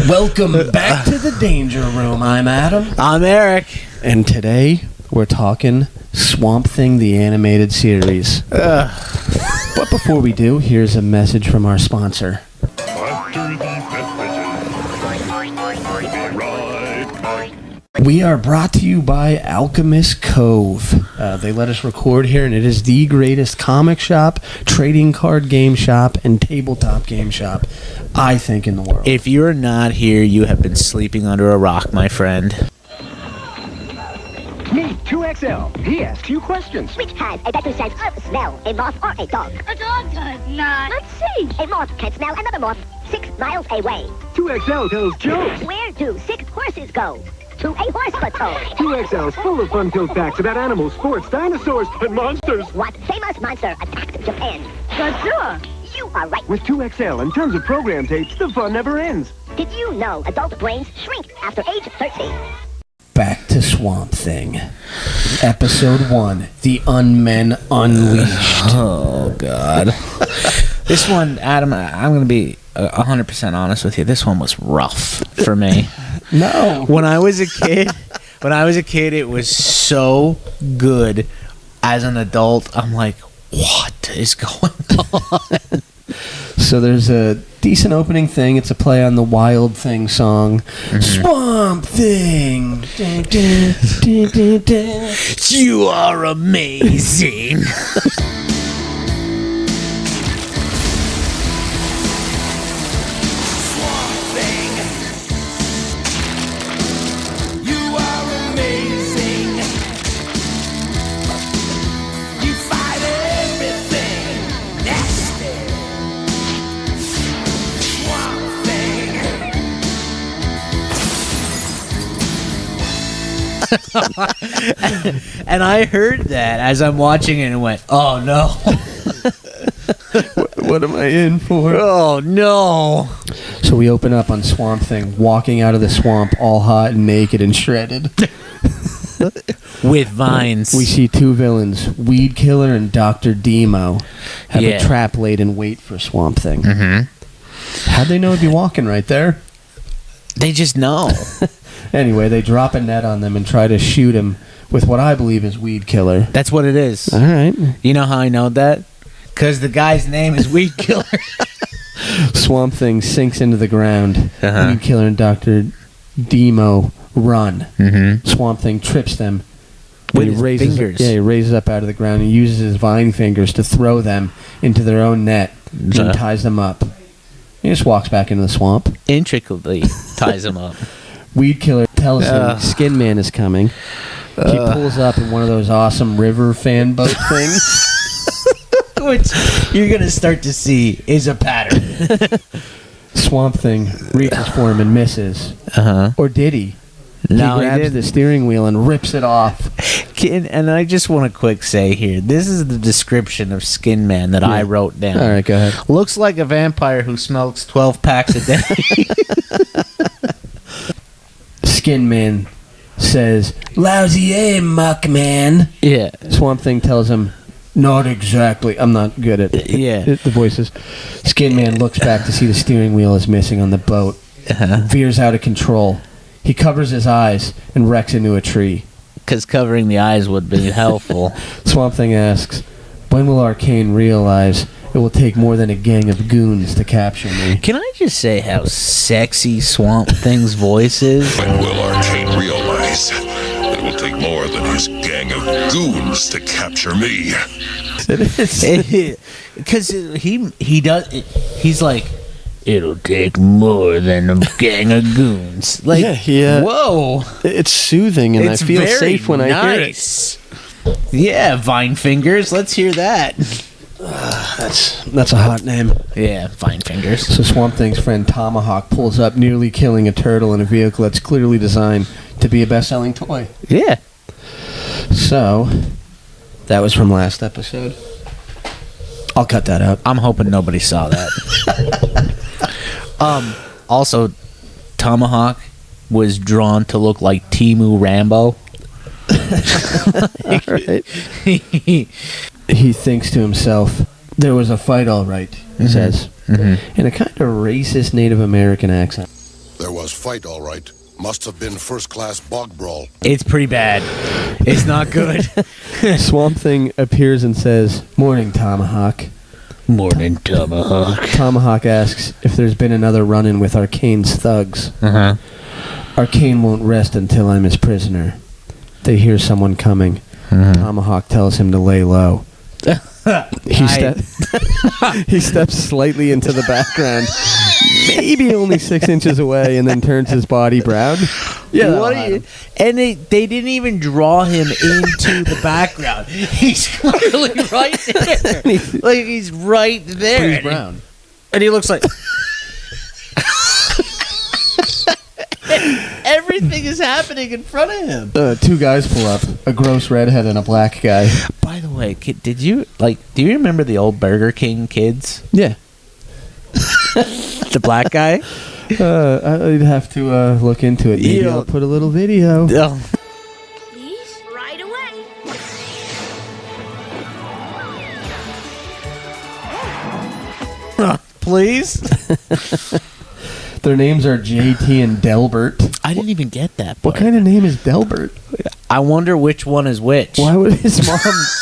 Welcome back to the Danger Room. I'm Adam. I'm Eric. And today, we're talking Swamp Thing, the animated series. But before we do, here's a message from our sponsor. We are brought to you by Alchemist Cove. They let us record here, and it is the greatest comic shop, trading card game shop, and tabletop game shop, I think, in the world. If you're not here, you have been sleeping under a rock, my friend. Meet 2XL. He asks you questions. Which has a better sense of smell, a moth or a dog? A dog does not. Let's see. A moth can smell another moth 6 miles away. 2XL tells jokes. Where do 6 horses go? To a horse patrol. 2XL's full of fun-filled facts about animals, sports, dinosaurs, and monsters. What famous monster attacked Japan? Godzilla. You are right. With 2XL and tons of program tapes, the fun never ends. Did you know adult brains shrink after age 30? Back to Swamp Thing. Episode 1, The Unmen Unleashed. Oh, God. This one, Adam, I'm going to be 100% honest with you. This one was rough for me. No. When I was a kid, it was so good. As an adult, I'm like, what is going on? So there's a decent opening thing. It's a play on the Wild Thing song. Swamp Thing. Dun, dun, dun, dun, dun. You are amazing. And I heard that as I'm watching it and went, oh no. What am I in for? Oh no. So we open up on Swamp Thing walking out of the swamp all hot and naked and shredded. With vines. We see 2 villains, Weed Killer and Dr. Demo, have a trap laid in wait for Swamp Thing. How'd they know to be walking right there? They just know. Anyway, they drop a net on them and try to shoot him with what I believe is Weed Killer. That's what it is. All right. You know how I know that? Because the guy's name is Weed Killer. Swamp Thing sinks into the ground. Weed Killer and Dr. Demo run. Swamp Thing trips them. With his fingers. Yeah, he raises up out of the ground and uses his vine fingers to throw them into their own net and ties them up. He just walks back into the swamp. Intricately ties them up. Weed Killer tells him Skin Man is coming. He pulls up in one of those awesome river fan boat things. Which you're going to start to see is a pattern. Swamp Thing reaches for him and misses. Or did he? No, he grabs the steering wheel and rips it off. And I just want to quick say here, this is the description of Skin Man that I wrote down. All right, go ahead. Looks like a vampire who smokes 12 packs a day. Skin Man says, "Lousy aim, muck man." Yeah. Swamp Thing tells him, "Not exactly. I'm not good at the voices." Skin Man looks back to see the steering wheel is missing on the boat. Veers out of control. He covers his eyes and wrecks into a tree. Because covering the eyes would be helpful. Swamp Thing asks, "When will Arcane realize it will take more than a gang of goons to capture me?" Can I just say how sexy Swamp Thing's voice is? When will Arcane realize that it will take more than his gang of goons to capture me? It is. Because he does. He's like, it'll take more than a gang of goons. Like, whoa. It's soothing, and I feel safe when I hear it. Yeah, Vine Fingers. Let's hear that. That's a hot name. Yeah, Vine Fingers. So Swamp Thing's friend Tomahawk pulls up, nearly killing a turtle in a vehicle that's clearly designed to be a best-selling toy. Yeah. So, that was from last episode. I'll cut that out. I'm hoping nobody saw that. Also, Tomahawk was drawn to look like Timu Rambo. Right. He thinks to himself, there was a fight all right, he says, in a kind of racist Native American accent. There was fight, all right. Must have been first-class bog brawl. It's pretty bad. It's not good. Swamp Thing appears and says, "Morning, Tomahawk." Morning, Tomahawk. Tomahawk asks if there's been another run-in with Arcane's thugs. Uh-huh. Arcane won't rest until I'm his prisoner. They hear someone coming. Tomahawk tells him to lay low. He steps slightly into the background, maybe only 6 inches away, and then turns his body brown. Yeah, what are you? And they didn't even draw him into the background. He's clearly right there. Like he's right there. But he's brown, and he looks like. Everything is happening in front of him. 2 guys pull up: a gross redhead and a black guy. By the way, do you remember the old Burger King kids? Yeah. The black guy? I'd have to look into it. Maybe I'll put a little video. Please, right away. Please? Their names are JT and Delbert. I didn't even get that part. What kind of name is Delbert? I wonder which one is which. Why would his mom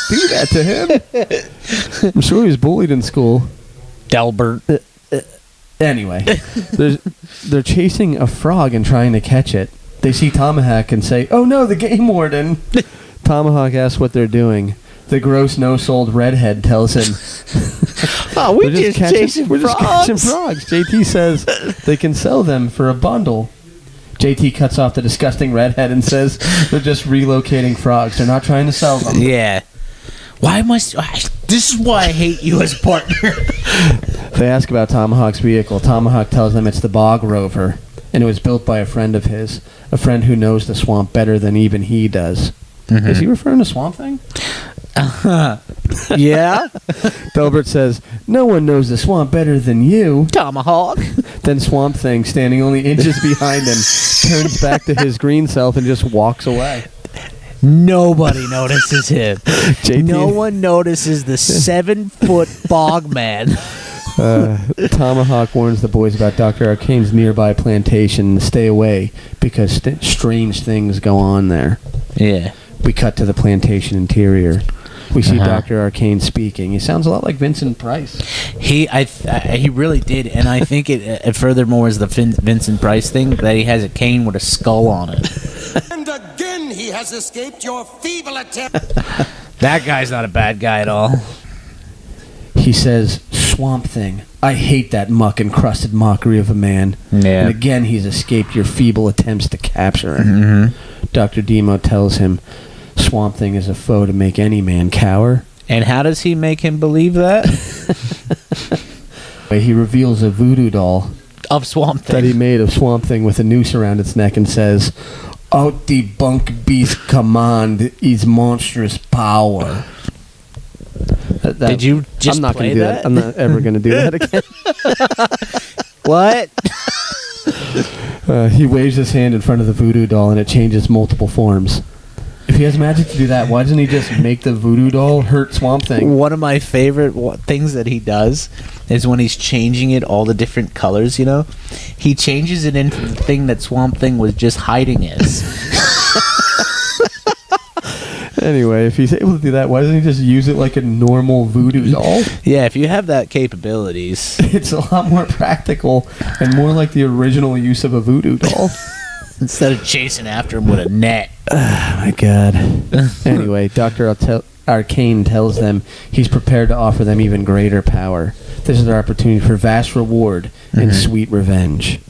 do that to him? I'm sure he was bullied in school. Delbert. Anyway, they're chasing a frog and trying to catch it. They see Tomahawk and say, "Oh no, the game warden!" Tomahawk asks what they're doing. The gross, no-souled redhead tells him, "Oh, we're just catching frogs." JT says they can sell them for a bundle. JT cuts off the disgusting redhead and says they're just relocating frogs. They're not trying to sell them. Yeah. This is why I hate you as a partner. They ask about Tomahawk's vehicle. Tomahawk tells them it's the Bog Rover, and it was built by a friend of his, a friend who knows the swamp better than even he does. Mm-hmm. Is he referring to Swamp Thing? Yeah. Delbert says, "No one knows the swamp better than you, Tomahawk." Then Swamp Thing, standing only inches behind him, turns back to his green self and just walks away. Nobody notices him. JT. No one notices the 7-foot bog man. Tomahawk warns the boys about Dr. Arcane's nearby plantation to stay away because strange things go on there. Yeah. We cut to the plantation interior. We see Dr. Arcane speaking. He sounds a lot like Vincent Price. He really did, and I think it furthermore is the Vincent Price thing that he has a cane with a skull on it. And again he has escaped your feeble attempt. That guy's not a bad guy at all. He says, "Swamp Thing, I hate that muck-encrusted mockery of a man." Yeah. And again, he's escaped your feeble attempts to capture him. Mm-hmm. Dr. Demo tells him, "Swamp Thing is a foe to make any man cower." And how does he make him believe that? He reveals a voodoo doll of Swamp Thing that he made of Swamp Thing with a noose around its neck and says, "Out the bunk beast command is monstrous power." Did you just I'm not play gonna do that? I'm not ever going to do that again. What? He waves his hand in front of the voodoo doll and it changes multiple forms. If he has magic to do that, why doesn't he just make the voodoo doll hurt Swamp Thing? One of my favorite things that he does is when he's changing it all the different colors, you know? He changes it into the thing that Swamp Thing was just hiding as. Anyway, if he's able to do that, why doesn't he just use it like a normal voodoo doll? Yeah, if you have that capabilities. It's a lot more practical and more like the original use of a voodoo doll. Instead of chasing after him with a net. Oh, my God. Anyway, Dr. Arcane tells them he's prepared to offer them even greater power. This is their opportunity for vast reward and sweet revenge.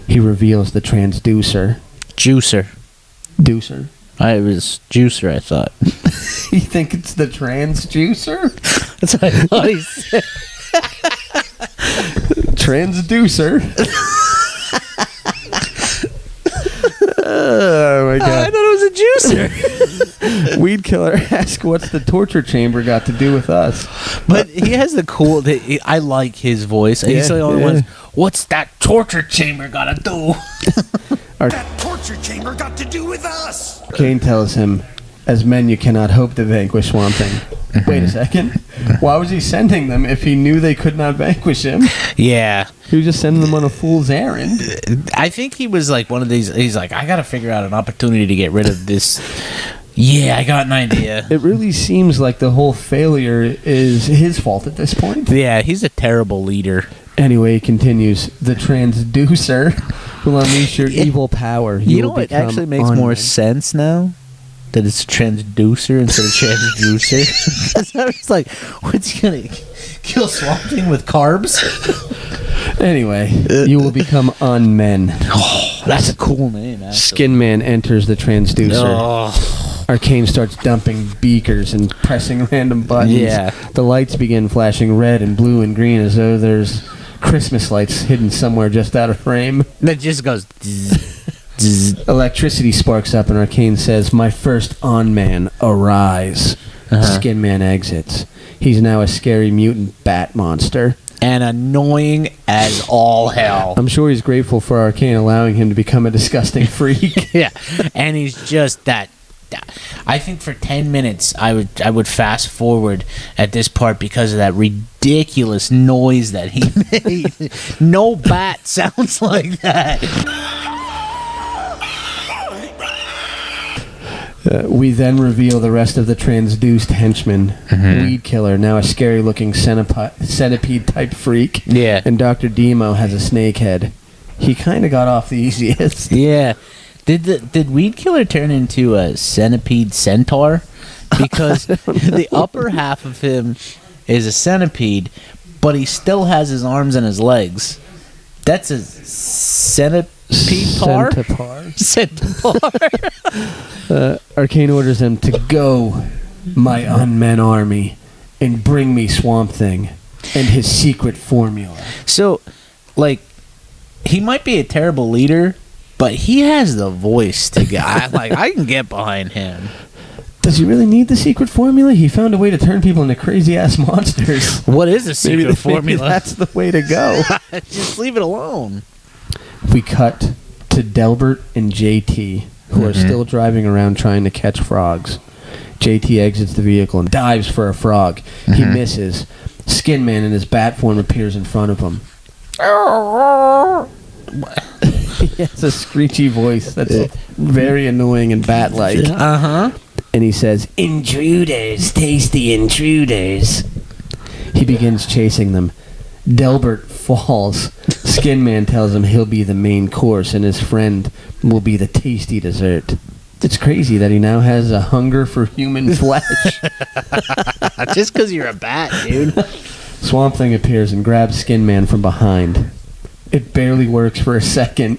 He reveals the transducer. Juicer. Deucer. It was juicer, I thought. You think it's the transducer? That's what I thought he said. Transducer. Oh my God! I thought it was a juicer. Weed Killer asks, "What's the torture chamber got to do with us?" But he has the cool. I like his voice. He's the only one. What's that torture chamber got to do? That torture chamber got to do with us. Kane tells him, "As men, you cannot hope to vanquish Swamp Thing. Wait a second. Why was he sending them if he knew they could not vanquish him? Yeah. He was just sending them on a fool's errand. I think he was like one of these. He's like, I got to figure out an opportunity to get rid of this. Yeah, I got an idea. It really seems like the whole failure is his fault at this point. Yeah, he's a terrible leader. Anyway, he continues. The transducer will unleash your evil power. You know what actually makes more sense now? That it's a transducer instead of transducer. Because I was like, what's he going to kill Swamp Thing with carbs? Anyway, you will become unmen. Oh, that's a cool name, actually. Skin Man enters the transducer. Oh. Arcane starts dumping beakers and pressing random buttons. Yeah. The lights begin flashing red and blue and green as though there's Christmas lights hidden somewhere just out of frame. That just goes... Electricity sparks up and Arcane says, "My first on-man, arise." Skin Man exits. He's now a scary mutant bat monster. And annoying as all hell. I'm sure he's grateful for Arcane allowing him to become a disgusting freak. Yeah, and he's just that. I think for 10 minutes I would fast forward at this part because of that ridiculous noise that he made. No bat sounds like that. We then reveal the rest of the transduced henchman. Weed Killer, now a scary-looking centipede-type freak. Yeah. And Dr. Demo has a snake head. He kind of got off the easiest. Yeah. Did Weed Killer turn into a centipede centaur? Because the upper half of him is a centipede, but he still has his arms and his legs. That's a centipede. Centaur. Arcane orders them to go, my unmen army, and bring me Swamp Thing and his secret formula. So, like, he might be a terrible leader, but he has the voice to get. I can get behind him. Does he really need the secret formula? He found a way to turn people into crazy-ass monsters. What is a secret formula? Maybe that's the way to go. Just leave it alone. We cut to Delbert and JT, who are still driving around trying to catch frogs. JT exits the vehicle and dives for a frog. He misses. Skin Man in his bat form appears in front of him. He has a screechy voice that's very annoying and bat-like. And he says, "Intruders, tasty intruders." He begins chasing them. Delbert falls. Skin Man tells him he'll be the main course and his friend will be the tasty dessert. It's crazy that he now has a hunger for human flesh. Just because you're a bat, dude. Swamp Thing appears and grabs Skin Man from behind. It barely works for a second.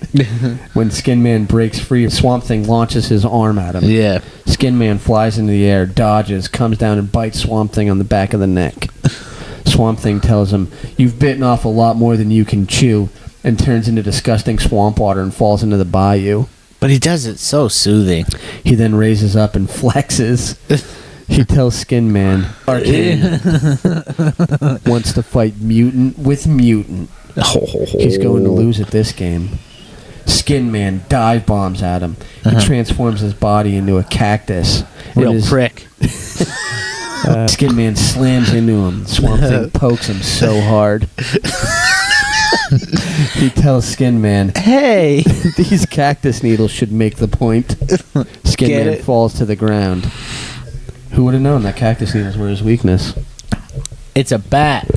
When Skin Man breaks free, Swamp Thing launches his arm at him. Yeah. Skin Man flies into the air, dodges, comes down and bites Swamp Thing on the back of the neck. Swamp Thing tells him, "You've bitten off a lot more than you can chew," and turns into disgusting swamp water and falls into the bayou. But he does it so soothing. He then raises up and flexes. He tells Skin Man, Arcane wants to fight mutant with mutant. He's going to lose at this game. Skin Man dive bombs at him. He transforms his body into a cactus. Real prick. Skin Man slams into him. Swamp Thing pokes him so hard. He tells Skin Man, "Hey, these cactus needles should make the point." Skin Man falls to the ground. Who would have known that cactus needles were his weakness? It's a bat.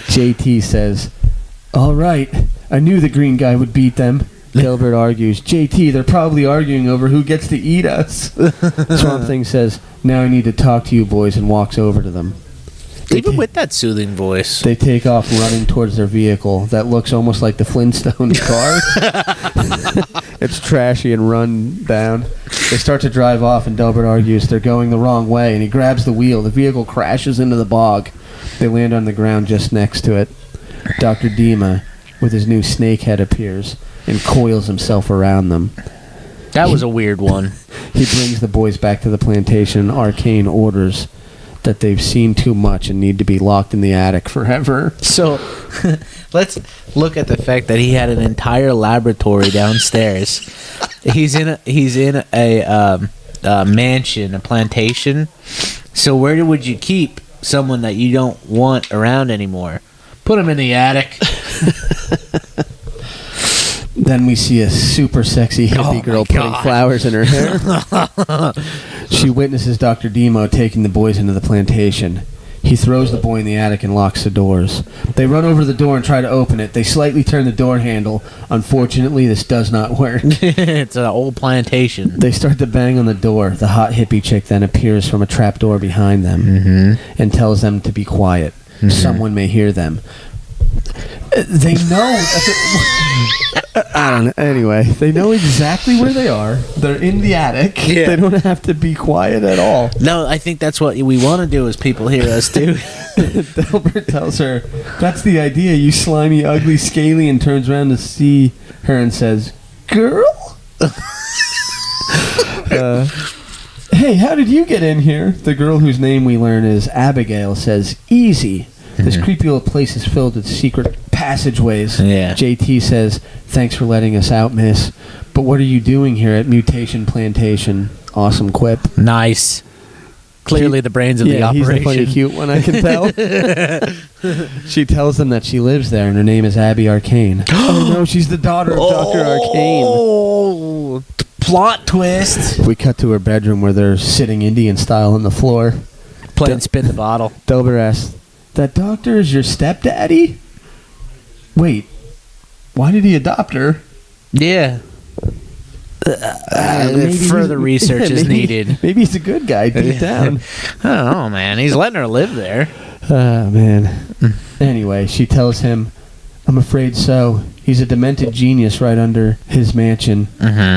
JT says, "All right, I knew the green guy would beat them." Delbert argues, "JT, they're probably arguing over who gets to eat us." Swamp Thing says, "Now I need to talk to you boys," and walks over to them. Even with that soothing voice. They take off running towards their vehicle that looks almost like the Flintstones car. It's trashy and run down. They start to drive off and Delbert argues they're going the wrong way and he grabs the wheel. The vehicle crashes into the bog. They land on the ground just next to it. Dr. Dima, with his new snake head, appears and coils himself around them. That was a weird one. He brings the boys back to the plantation. Arcane orders that they've seen too much and need to be locked in the attic forever. So, let's look at the fact that he had an entire laboratory downstairs. He's in a mansion, a plantation. So where would you keep someone that you don't want around anymore? Put him in the attic. Then we see a super sexy hippie girl putting flowers in her hair. She witnesses Dr. Demo taking the boys into the plantation. He throws the boy in the attic and locks the doors. They run over the door and try to open it. They slightly turn the door handle. Unfortunately, this does not work. It's an old plantation. They start to bang on the door. The hot hippie chick then appears from a trap door behind them and tells them to be quiet. Someone may hear them. They know. I don't know. Anyway, they know exactly where they are. They're in the attic. Yeah. They don't have to be quiet at all. No, I think that's what we want to do is people hear us too. Delbert tells her, "That's the idea, you slimy, ugly, scaly," and turns around to see her and says, "Girl?" Hey, how did you get in here? The girl whose name we learn is Abigail says, "Easy. This creepy old place is filled with secret passageways." Yeah. JT says, "Thanks for letting us out, miss. But what are you doing here at Mutation Plantation?" Awesome quip. Nice. Clearly the brains of the operation. He's a funny cute one, I can tell. She tells them that she lives there and her name is Abby Arcane. Oh no, she's the daughter of Dr. Arcane. Oh, plot twist. We cut to her bedroom where they're sitting Indian style on the floor. Playing spin the bottle. Delbert asks, "That doctor is your stepdaddy?" Wait, why did he adopt her? Yeah. Further research is needed. Maybe he's a good guy deep down. I don't know, man. He's letting her live there. Oh, man. Anyway, she tells him, "I'm afraid so. He's a demented genius right under his mansion.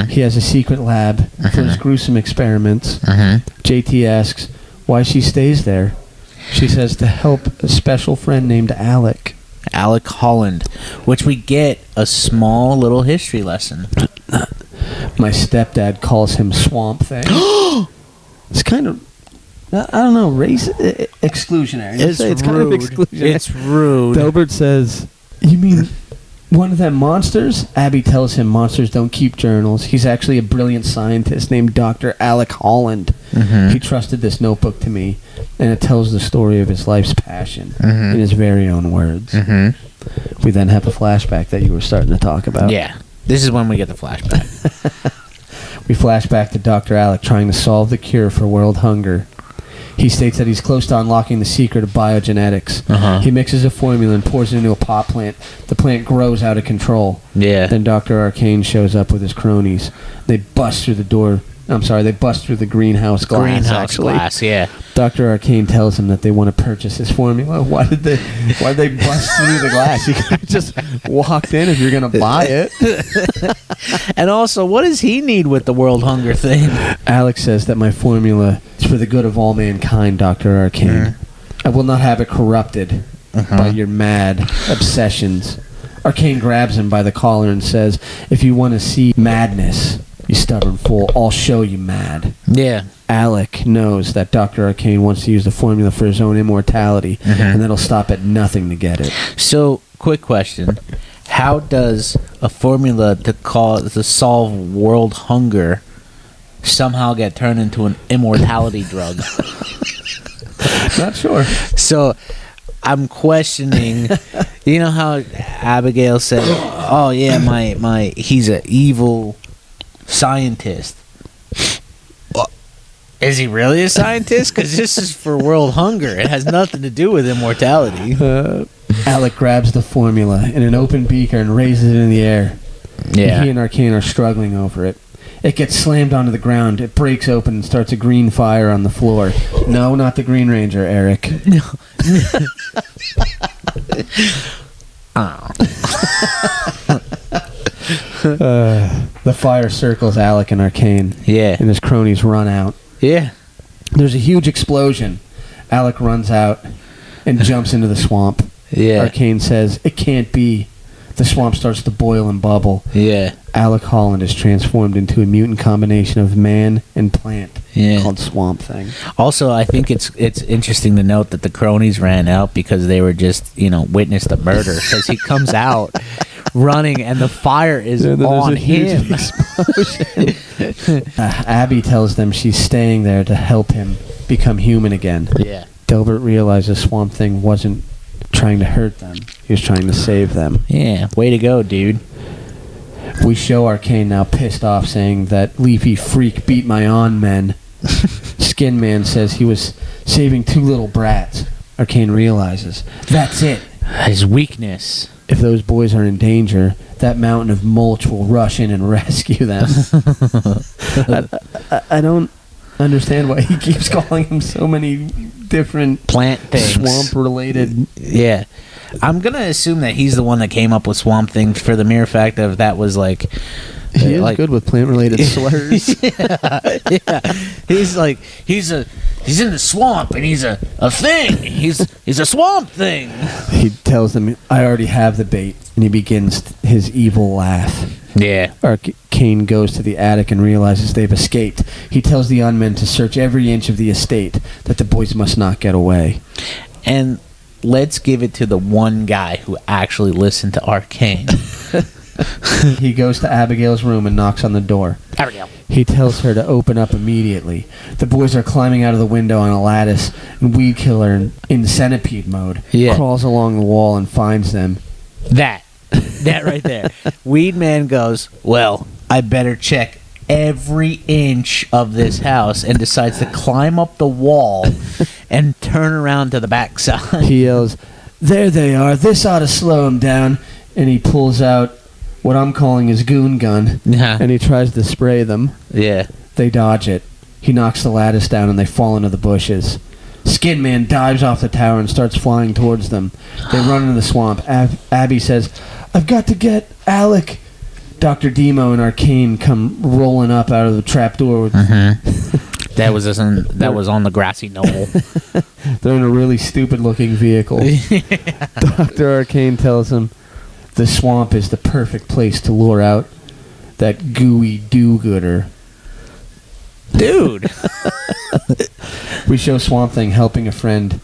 He has a secret lab for his gruesome experiments." JT asks why she stays there. She says to help a special friend named Alec. Alec Holland, which we get a small little history lesson. My stepdad calls him Swamp Thing. It's kind of, I don't know, exclusionary. It's rude. Kind of exclusionary. It's rude. Delbert says, "You mean one of them monsters?" Abby tells him monsters don't keep journals. He's actually a brilliant scientist named Dr. Alec Holland. He trusted this notebook to me, and it tells the story of his life's passion in his very own words. We then have a flashback that you were starting to talk about. Yeah, this is when we get the flashback. We flash back to Dr. Alec trying to solve the cure for world hunger. He states that he's close to unlocking the secret of biogenetics. He mixes a formula and pours it into a pot plant. The plant grows out of control. Yeah. Then Dr. Arcane shows up with his cronies. They bust through the door. They bust through the greenhouse glass. Glass, yeah. Dr. Arcane tells him that they want to purchase his formula. Why did they bust through the glass? You could have just walked in if you're going to buy it. And also, what does he need with the world hunger thing? Alex says that my formula is for the good of all mankind, Dr. Arcane. I will not have it corrupted by your mad obsessions. Arcane grabs him by the collar and says, "If you want to see madness, you stubborn fool, I'll show you mad." Yeah. Alec knows that Dr. Arcane wants to use the formula for his own immortality, and that'll stop at nothing to get it. So, quick question. How does a formula to solve world hunger somehow get turned into an immortality drug? Not sure. So, I'm questioning, you know how Abigail said, "Oh yeah, my he's an evil scientist." Is he really a scientist? Because this is for world hunger. It has nothing to do with immortality. Alec grabs the formula in an open beaker and raises it in the air. Yeah. He and Arcane are struggling over it. It gets slammed onto the ground. It breaks open and starts a green fire on the floor. No, not the Green Ranger, Eric. The fire circles Alec and Arcane. Yeah. And his cronies run out. Yeah. There's a huge explosion. Alec runs out and jumps into the swamp. Yeah. Arcane says, "It can't be." The swamp starts to boil and bubble. Yeah. Alec Holland is transformed into a mutant combination of man and plant called Swamp Thing. Also, I think it's interesting to note that the cronies ran out because they were just, witnessed the murder. Because he comes out running, and the fire is on him. Abby tells them she's staying there to help him become human again. Yeah. Delbert realizes Swamp Thing wasn't trying to hurt them. He was trying to save them. Yeah, way to go, dude. We show Arcane now pissed off, saying that Leafy freak beat my on men. Skin Man says he was saving 2 little brats. Arcane realizes that's it. His weakness. If those boys are in danger, that mountain of mulch will rush in and rescue them. I don't understand why he keeps calling them so many different plant things, swamp-related. Yeah, I'm gonna assume that he's the one that came up with Swamp Thing for the mere fact of that was like. He is good with plant-related slurs. Yeah. He's like he's in the swamp and he's a thing. He's a swamp thing. He tells them, "I already have the bait," and he begins his evil laugh. Yeah. Arcane goes to the attic and realizes they've escaped. He tells the unmen to search every inch of the estate, that the boys must not get away. And let's give it to the one guy who actually listened to Arcane. He goes to Abigail's room and knocks on the door. Abigail. He tells her to open up immediately. The boys are climbing out of the window on a lattice, and Weed Killer, in centipede mode, crawls along the wall and finds them. That right there. Weed Man goes, well, I better check every inch of this house, and decides to climb up the wall and turn around to the backside. He yells, "There they are. This ought to slow him down." And he pulls out what I'm calling his goon gun, and he tries to spray them. Yeah. They dodge it. He knocks the lattice down, and they fall into the bushes. Skin Man dives off the tower and starts flying towards them. They run into the swamp. Abby says, "I've got to get Alec." Dr. Demo and Arcane come rolling up out of the trapdoor. That was on the grassy knoll. They're in a really stupid-looking vehicle. Dr. Arcane tells him the swamp is the perfect place to lure out that gooey do-gooder. Dude. We show Swamp Thing helping a friend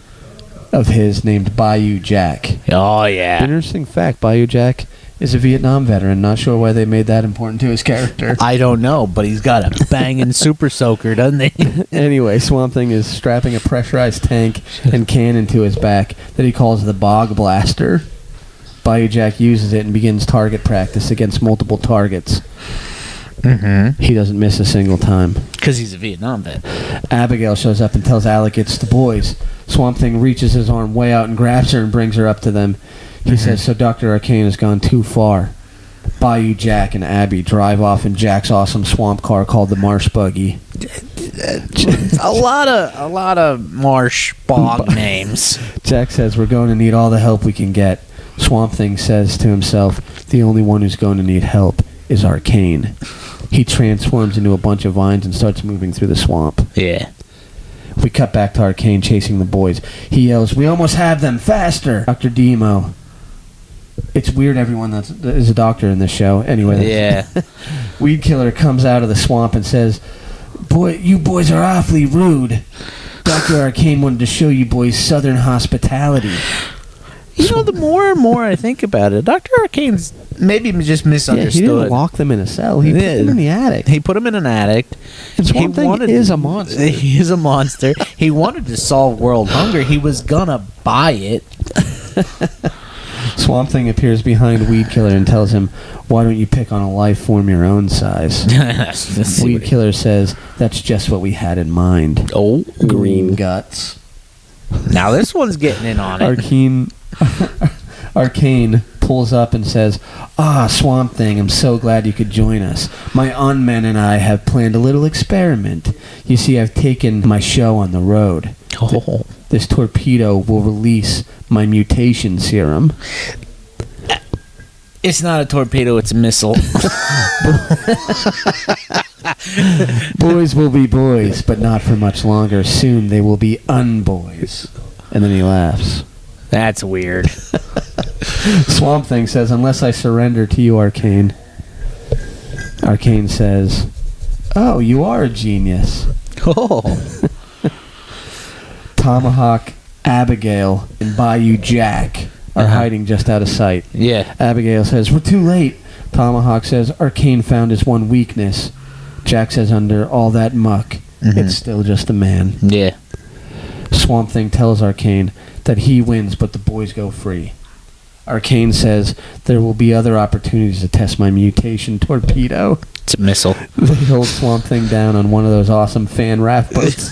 of his named Bayou Jack. Oh, yeah. Interesting fact, Bayou Jack is a Vietnam veteran. Not sure why they made that important to his character. I don't know, but he's got a banging super soaker, doesn't he? Anyway, Swamp Thing is strapping a pressurized tank and cannon to his back that he calls the Bog Blaster. Bayou Jack uses it and begins target practice against multiple targets. He doesn't miss a single time. Because he's a Vietnam vet. Abigail shows up and tells Alec it's the boys. Swamp Thing reaches his arm way out and grabs her and brings her up to them. He says, so Dr. Arcane has gone too far. Bayou Jack and Abby drive off in Jack's awesome swamp car called the Marsh Buggy. a lot of marsh bog names. Jack says, we're going to need all the help we can get. Swamp Thing says to himself, the only one who's going to need help is Arcane. He transforms into a bunch of vines and starts moving through the swamp. Yeah. We cut back to Arcane chasing the boys. He yells, we almost have them, faster! Dr. Demo. It's weird everyone that is a doctor in this show. Anyway. Yeah. Weed Killer comes out of the swamp and says, boy, you boys are awfully rude. Dr. Arcane wanted to show you boys southern hospitality. You know, the more and more I think about it, Dr. Arcane's maybe just misunderstood. Yeah, he didn't lock them in a cell. He put them in the attic. He put them in an attic. And Swamp Thing is a monster. He is a monster. He wanted to solve world hunger. He was gonna buy it. Swamp Thing appears behind Weed Killer and tells him, why don't you pick on a life form your own size? Weed Killer says, that's just what we had in mind. Oh. Green guts. Now this one's getting in on it. Arcane pulls up and says, Swamp Thing, I'm so glad you could join us. My unmen and I have planned a little experiment. You see, I've taken my show on the road. Oh. This torpedo will release my mutation serum. It's not a torpedo, it's a missile. Boys will be boys, but not for much longer. Soon they will be unboys. And then he laughs. That's weird. Swamp Thing says, unless I surrender to you, Arcane. Arcane says, oh, you are a genius. Oh. Tomahawk, Abigail, and Bayou Jack are hiding just out of sight. Yeah. Abigail says, "We're too late." Tomahawk says, "Arcane found his one weakness." Jack says, "Under all that muck, it's still just a man." Yeah. Swamp Thing tells Arcane that he wins, but the boys go free. Arcane says, "There will be other opportunities to test my mutation torpedo." It's a missile. They hold Swamp Thing down on one of those awesome fan raft boats.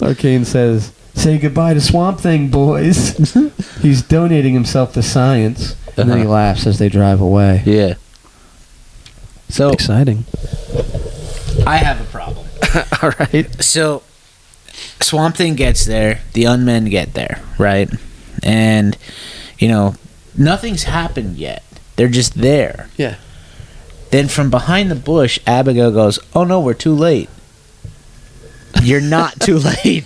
Arcane says, "Say goodbye to Swamp Thing, boys." He's donating himself to science. And then he laughs as they drive away. Yeah. So exciting. I have a problem. All right. So Swamp Thing gets there, the unmen get there, right? And, nothing's happened yet. They're just there. Yeah. Then from behind the bush, Abigail goes, "Oh no, we're too late." You're not too late.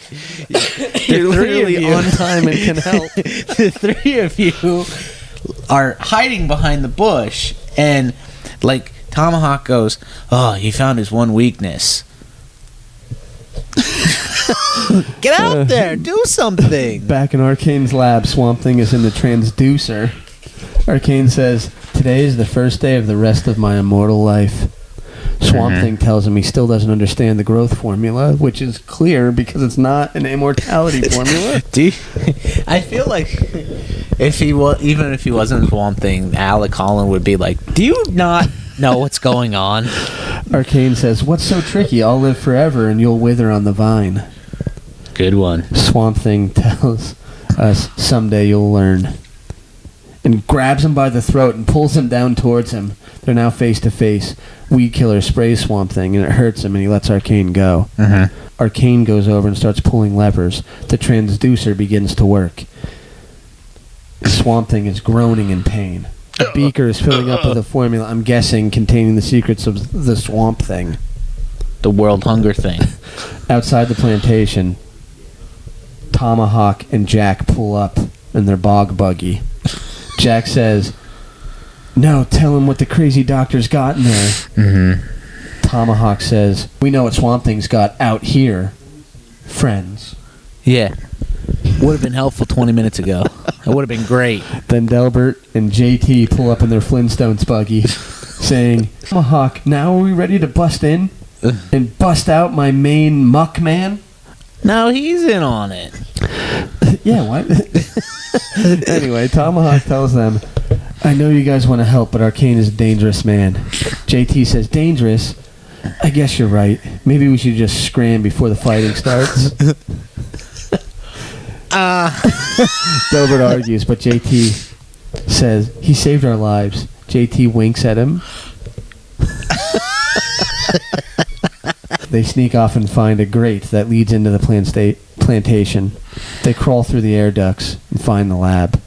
You're literally on time and can help. The three of you are hiding behind the bush, and Tomahawk goes, "Oh, he found his one weakness." Get out there, do something. Back in Arcane's lab, Swamp Thing is in the transducer. Arcane says, "Today is the first day of the rest of my immortal life." Swamp Thing tells him he still doesn't understand the growth formula, which is clear because it's not an immortality formula. I feel like even if he wasn't Swamp Thing, Alec Holland would be like, "Do you not know what's going on?" Arcane says, "What's so tricky? I'll live forever and you'll wither on the vine." Good one. Swamp Thing tells us, "Someday you'll learn." And grabs him by the throat and pulls him down towards him. They're now face to face. Weed Killer sprays Swamp Thing and it hurts him and he lets Arcane go. Arcane goes over and starts pulling levers. The transducer begins to work. Swamp Thing is groaning in pain. A beaker is filling up with a formula, I'm guessing, containing the secrets of the Swamp Thing. The world hunger thing. Outside the plantation, Tomahawk and Jack pull up in their bog buggy. Jack says, "No, tell him what the crazy doctor's got in there." Tomahawk says, "We know what Swamp Thing's got out here. Friends." Yeah. Would have been helpful 20 minutes ago. It would have been great. Then Delbert and JT pull up in their Flintstones buggy, saying, "Tomahawk, now are we ready to bust in and bust out my main muck man?" No, he's in on it. Yeah, what? Anyway, Tomahawk tells them, "I know you guys want to help, but Arcane is a dangerous man." JT says, "Dangerous? I guess you're right. Maybe we should just scram before the fighting starts." Delbert argues, but JT says, "He saved our lives." JT winks at him. They sneak off and find a grate that leads into the plantation. They crawl through the air ducts and find the lab.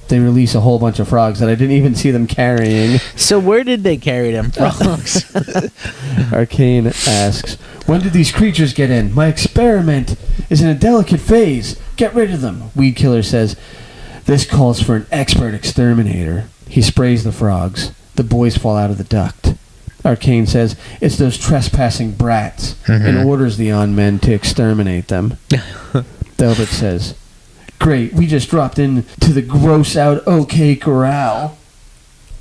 They release a whole bunch of frogs that I didn't even see them carrying. So where did they carry them frogs? Arcane asks, "When did these creatures get in? My experiment is in a delicate phase. Get rid of them." Weed Killer says, "This calls for an expert exterminator." He sprays the frogs. The boys fall out of the duct. Arcane says, "It's those trespassing brats," and orders the on-men to exterminate them. Delbert says, "Great, we just dropped in to the gross-out OK Corral."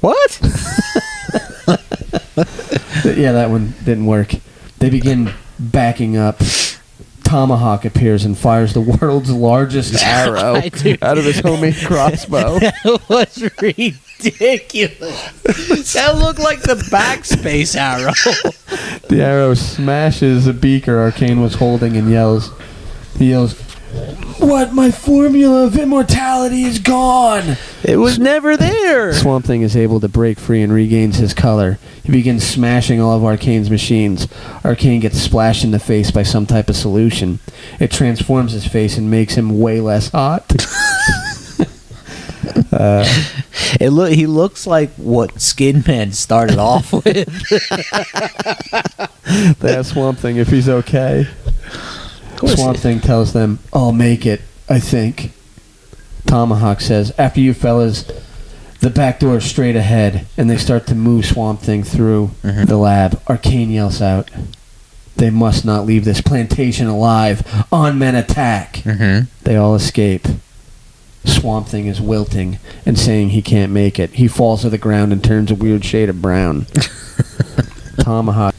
What? Yeah, that one didn't work. They begin backing up. Tomahawk appears and fires the world's largest arrow out of his homemade crossbow. That was ridiculous. That looked like the backspace arrow. The arrow smashes a beaker Arcane was holding and he yells, "What? My formula of immortality is gone!" It was never there. Swamp Thing is able to break free and regains his color. He begins smashing all of Arcane's machines. Arcane gets splashed in the face by some type of solution. It transforms his face and makes him way less hot. He looks like what Skin Man started off with. They ask Swamp Thing if he's okay. Swamp Thing tells them, "I'll make it, I think." Tomahawk says, "After you fellas, the back door is straight ahead," and they start to move Swamp Thing through the lab. Arcane yells out, "They must not leave this plantation alive. On men attack." They all escape. Swamp Thing is wilting and saying he can't make it. He falls to the ground and turns a weird shade of brown. Tomahawk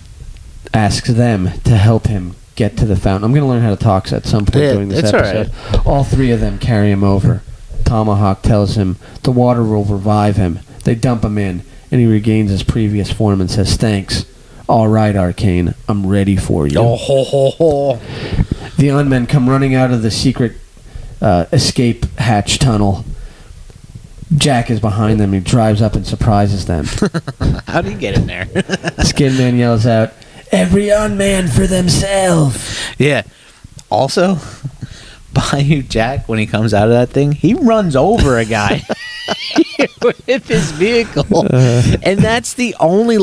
asks them to help him get to the fountain. I'm going to learn how to talk at some point during this episode. Right. All three of them carry him over. Tomahawk tells him the water will revive him. They dump him in, and he regains his previous form and says, "Thanks. All right, Arcane, I'm ready for you." Oh, ho, ho, ho. The unmen come running out of the secret escape hatch tunnel. Jack is behind them. He drives up and surprises them. How do you get in there? Skin Man yells out, "Every unman for themselves." Yeah. Also, Bayou Jack, when he comes out of that thing, he runs over a guy with his vehicle. And that's the only,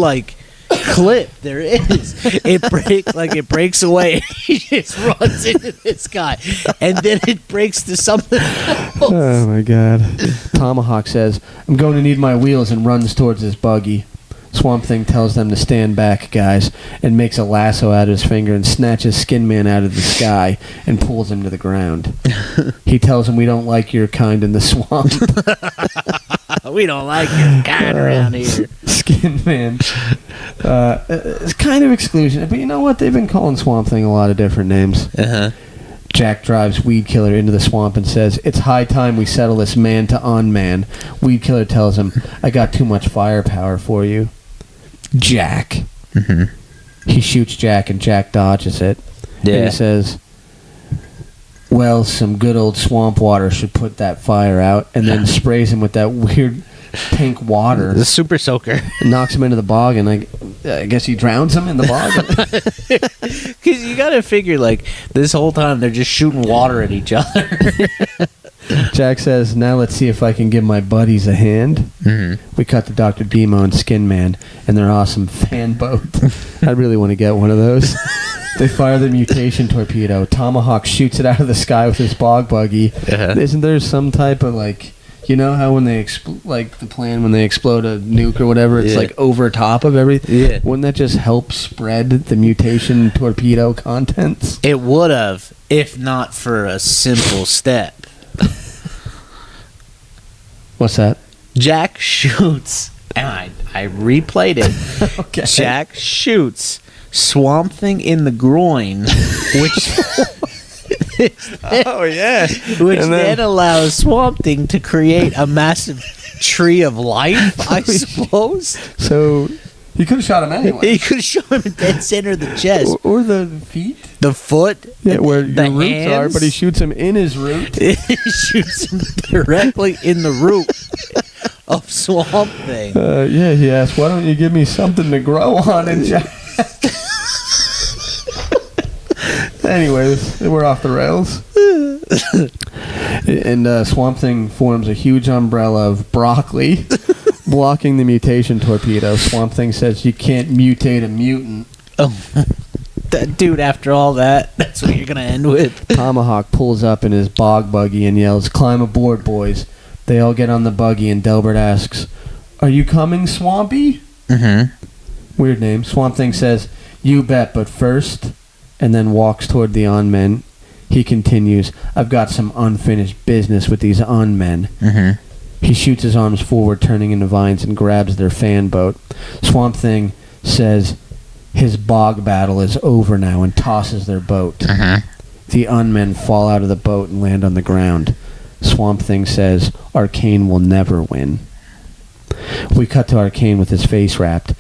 clip there is. It breaks away. He just runs into this guy, and then it breaks to something else. Oh my god. Tomahawk says, "I'm going to need my wheels," and runs towards his buggy. Swamp Thing tells them to stand back, guys, and makes a lasso out of his finger and snatches Skin Man out of the sky and pulls him to the ground. He tells him, "We don't like your kind in the swamp." We don't like your kind around here. Skin Man. It's kind of exclusion, but you know what? They've been calling Swamp Thing a lot of different names. Jack drives Weed Killer into the swamp and says, "It's high time we settle this man to unman." Weed Killer tells him, "I got too much firepower for you." Jack. He shoots Jack and Jack dodges it. Yeah. And he says, "Well, some good old swamp water should put that fire out," and then sprays him with that weird pink water. The super soaker. Knocks him into the bog, and I guess he drowns him in the bog. Because you gotta figure, this whole time they're just shooting water at each other. Jack says, "Now let's see if I can give my buddies a hand." We cut to Dr. Demo and Skin Man and their awesome fan boat. I really want to get one of those. They fire the mutation torpedo. Tomahawk shoots it out of the sky with his bog buggy. Isn't there some type of you know how when they the plan when they explode a nuke or whatever, it's over top of everything? Yeah. Wouldn't that just help spread the mutation torpedo contents? It would have, if not for a simple step. What's that? Jack shoots, and I replayed it. Okay. Jack shoots Swamp Thing in the groin, which which then allows Swamp Thing to create a massive tree of life, I suppose. So he could have shot him anyway. He could have shot him in dead center of the chest or the feet, the foot, where your roots are. But he shoots him in his root. He shoots him directly in the root of Swamp Thing. He asked, "Why don't you give me something to grow on?" And Jack. Anyways, we're off the rails. And Swamp Thing forms a huge umbrella of broccoli, blocking the mutation torpedo. Swamp Thing says, "You can't mutate a mutant." Oh, dude, after all that, that's what you're going to end with. Tomahawk pulls up in his bog buggy and yells, "Climb aboard, boys." They all get on the buggy, and Delbert asks, "Are you coming, Swampy?" Weird name. Swamp Thing says, "You bet, but first," and then walks toward the unmen. He continues, "I've got some unfinished business with these unmen." He shoots his arms forward, turning into vines, and grabs their fan boat. Swamp Thing says his bog battle is over now and tosses their boat. The unmen fall out of the boat and land on the ground. Swamp Thing says Arcane will never win. We cut to Arcane with his face wrapped.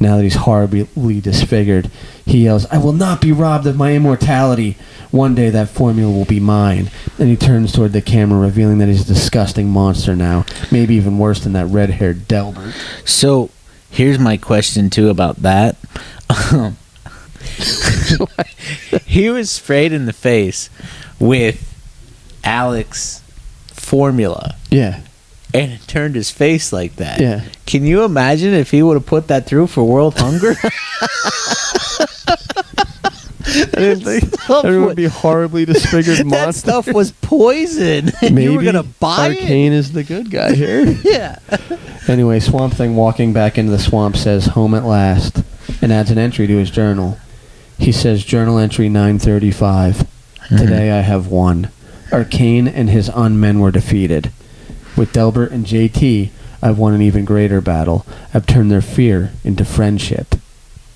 Now that he's horribly disfigured, he yells, "I will not be robbed of my immortality. One day that formula will be mine." And he turns toward the camera, revealing that he's a disgusting monster now. Maybe even worse than that red-haired Delbert. So, here's my question, too, about that. He was sprayed in the face with Alex formula. Yeah. And it turned his face like that. Yeah. Can you imagine if he would have put that through for world hunger? I didn't think everyone would be horribly disfigured monster. That stuff was poison. Maybe you were going to buy Arcane is the good guy here. Yeah. Anyway, Swamp Thing walking back into the swamp says, "Home at last," and adds an entry to his journal. He says, "Journal entry 935. Today I have won. Arcane and his unmen were defeated. With Delbert and JT, I've won an even greater battle. I've turned their fear into friendship.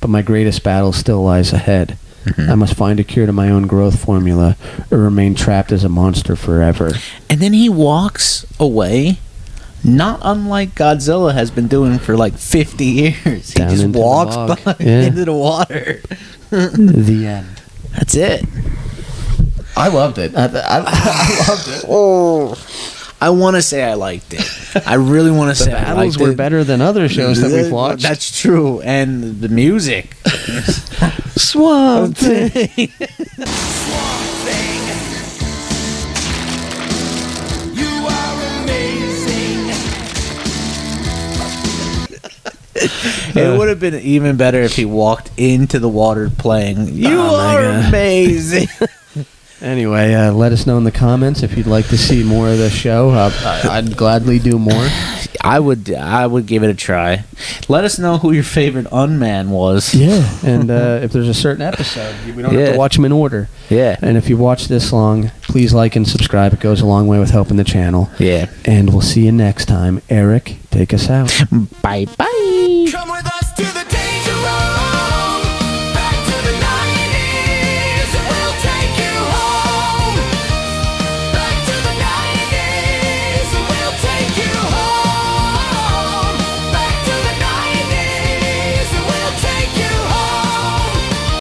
But my greatest battle still lies ahead. I must find a cure to my own growth formula or remain trapped as a monster forever. And then he walks away, not unlike Godzilla has been doing for like 50 years. He just walks into the water. The end. That's it. I loved it. I loved it. Oh, I want to say I liked it. I really want to say I liked it. The battles were better than other shows that we've watched. That's true. And the music. Swamp Thing. Swamp Thing. You are amazing. It would have been even better if he walked into the water playing You Are Amazing. Anyway, let us know in the comments if you'd like to see more of the show. I'd gladly do more. I would give it a try. Let us know who your favorite unman was. Yeah, and if there's a certain episode, we don't have to watch them in order. Yeah. And if you watch this long, please like and subscribe. It goes a long way with helping the channel. Yeah. And we'll see you next time. Eric, take us out. Bye-bye.